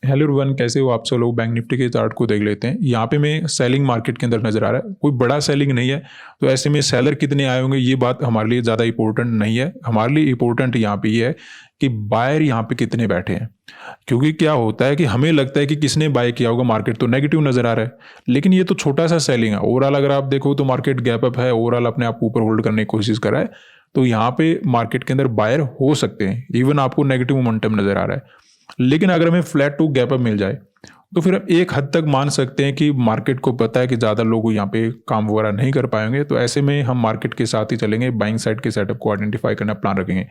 Hello everyone, कैसे हो आप सब लोग। बैंक निफ्टी के चार्ट को देख लेते हैं। यहाँ पे मैं सेलिंग मार्केट के अंदर नजर आ रहा है, कोई बड़ा सेलिंग नहीं है। तो ऐसे में सेलर कितने आए होंगे ये बात हमारे लिए ज़्यादा इंपॉर्टेंट नहीं है। हमारे लिए इंपॉर्टेंट यहाँ पे ये है कि बायर यहाँ पे कितने बैठे हैं। क्योंकि क्या होता है कि हमें लगता है कि किसने बाय किया होगा, मार्केट तो नेगेटिव नजर आ रहा है, लेकिन ये तो छोटा सा सेलिंग है। ओवरऑल अगर आप देखो तो मार्केट गैप अप है, ओवरऑल अपने आप ऊपर होल्ड करने की कोशिश कर रहा है। तो यहाँ पे मार्केट के अंदर बायर हो सकते हैं, इवन आपको नेगेटिव मोमेंटम नजर आ रहा है। लेकिन अगर हमें फ्लैट टू गैप अप मिल जाए तो फिर एक हद तक मान सकते हैं कि मार्केट को पता है कि ज़्यादा लोग यहाँ पे काम वगैरह नहीं कर पाएंगे। तो ऐसे में हम मार्केट के साथ ही चलेंगे, बाइंग साइड के सेटअप को आइडेंटिफाई करना प्लान रखेंगे।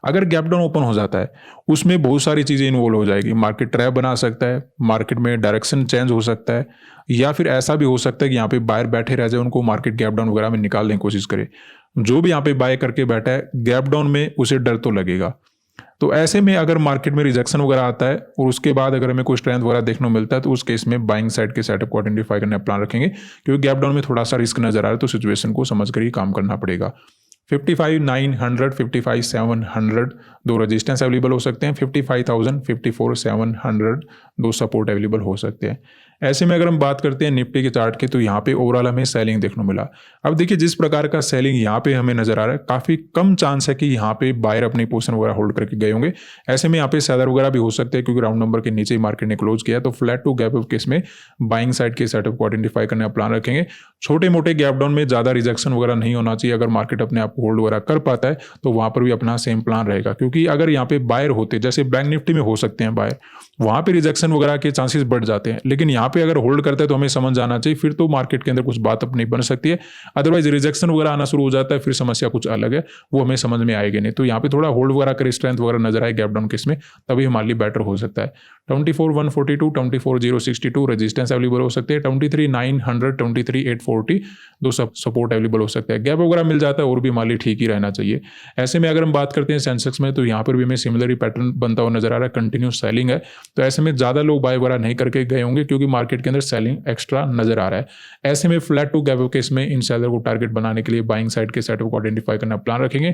अगर गैप डाउन ओपन हो जाता है उसमें बहुत सारी चीज़ें इन्वॉल्व हो जाएगी। मार्केट ट्रैप बना सकता है, मार्केट में डायरेक्शन चेंज हो सकता है, या फिर ऐसा भी हो सकता है कि यहाँ पे बायर बैठे रह जाए, उनको मार्केट गैप डाउन वगैरह में निकालने की कोशिश करे। जो भी यहाँ पे बाय करके बैठा है गैप डाउन में उसे डर तो लगेगा। तो ऐसे में अगर मार्केट में रिजेक्शन वगैरह आता है और उसके बाद अगर हमें कोई स्ट्रेंथ वगैरह देखने को मिलता है तो उस केस में बाइंग साइड के सेटअप को आइडेंटिफाई करने का प्लान रखेंगे। क्योंकि गैप डाउन में थोड़ा सा रिस्क नजर आ रहा है, तो सिचुएशन को समझ कर ही काम करना पड़ेगा। 55,900, 55,700 दो रेजिस्टेंस अवेलेबल हो सकते हैं। 55,000, 54,700 दो सपोर्ट अवेलेबल हो सकते हैं। ऐसे में अगर हम बात करते हैं निफ्टी के चार्ट की, तो यहाँ पे ओवरऑल हमें सेलिंग देखने को मिला। अब देखिए जिस प्रकार का सेलिंग यहाँ पे हमें नजर आ रहा है, काफी कम चांस है कि यहाँ पे बायर अपनी पोजीशन वगैरह होल्ड करके गए होंगे। ऐसे में यहाँ पे सेलर वगैरह भी हो सकते हैं, क्योंकि राउंड नंबर के नीचे ही मार्केट ने क्लोज किया। तो flat to gap up case में बाइंग साइड के सेटअप को आइडेंटिफाई करने का प्लान रखेंगे। छोटे मोटे गैप डाउन में ज्यादा रिजेक्शन वगैरह नहीं होना चाहिए। अगर मार्केट अपने आप होल्ड वगैरह कर पाता है तो वहां पर भी अपना सेम प्लान रहेगा। क्योंकि अगर यहाँ पे बायर होते, जैसे बैंक निफ्टी में हो सकते हैं बायर, वहां पे रिजेक्शन वगैरह के चांसेस बढ़ जाते हैं। लेकिन यहाँ पे अगर होल्ड करता है तो हमें समझ जाना चाहिए, फिर तो मार्केट के अंदर कुछ बात अपनी बन सकती है। अदरवाइज रिजेक्शन वगैरह आना शुरू हो जाता है, फिर समस्या कुछ अलग है, वो हमें समझ में आएगी नहीं। तो यहाँ पे थोड़ा होल्ड वगैरह कर स्ट्रेंथ वगैरह नजर आए गैप डाउन केस में, तभी हमारे लिए बेटर हो सकता है। 24,142, 24,062 रेजिस्टेंस अवेलेबल हो सकते हैं। 23,900, 23,840 दो सपोर्ट अवेलेबल हो सकता है। गैप वगैरह मिल जाता है और भी हमारे लिए ठीक ही रहना चाहिए। ऐसे में अगर हम बात करते हैं सेंसेक्स में, तो यहाँ पर भी हमें सिमिलर पैटर्न बनता हुआ नजर आ रहा है, कंटिन्यूस सेलिंग है। तो ऐसे में ज्यादा लोग बाय वगैरह नहीं करके गए होंगे, क्योंकि मार्केट के अंदर सेलिंग एक्स्ट्रा नजर आ रहा है। ऐसे में flat to gap up case में इन सेलर को टारगेट बनाने के लिए बाइंग साइड के सेटअप को आइडेंटिफाई करना प्लान रखेंगे।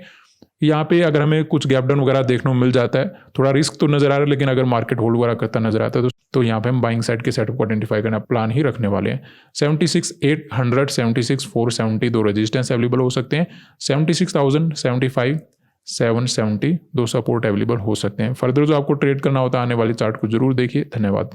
यहाँ पे अगर हमें कुछ गैप डाउन वगैरह देखने को मिल जाता है, थोड़ा रिस्क तो नजर आ रहा है, लेकिन अगर मार्केट होल्ड वगैरह करता नजर आता है तो यहाँ पे हम बाइंग साइड के सेटअप को आइडेंटिफाई करना प्लान ही रखने वाले हैं। 76,800, 76,470 दो रेजिस्टेंस अवेलेबल हो सकते हैं। 76,000, 75,770 दो सपोर्ट अवेलेबल हो सकते हैं। फर्दर जो आपको ट्रेड करना होता है आने वाली चार्ट को जरूर देखिए। धन्यवाद।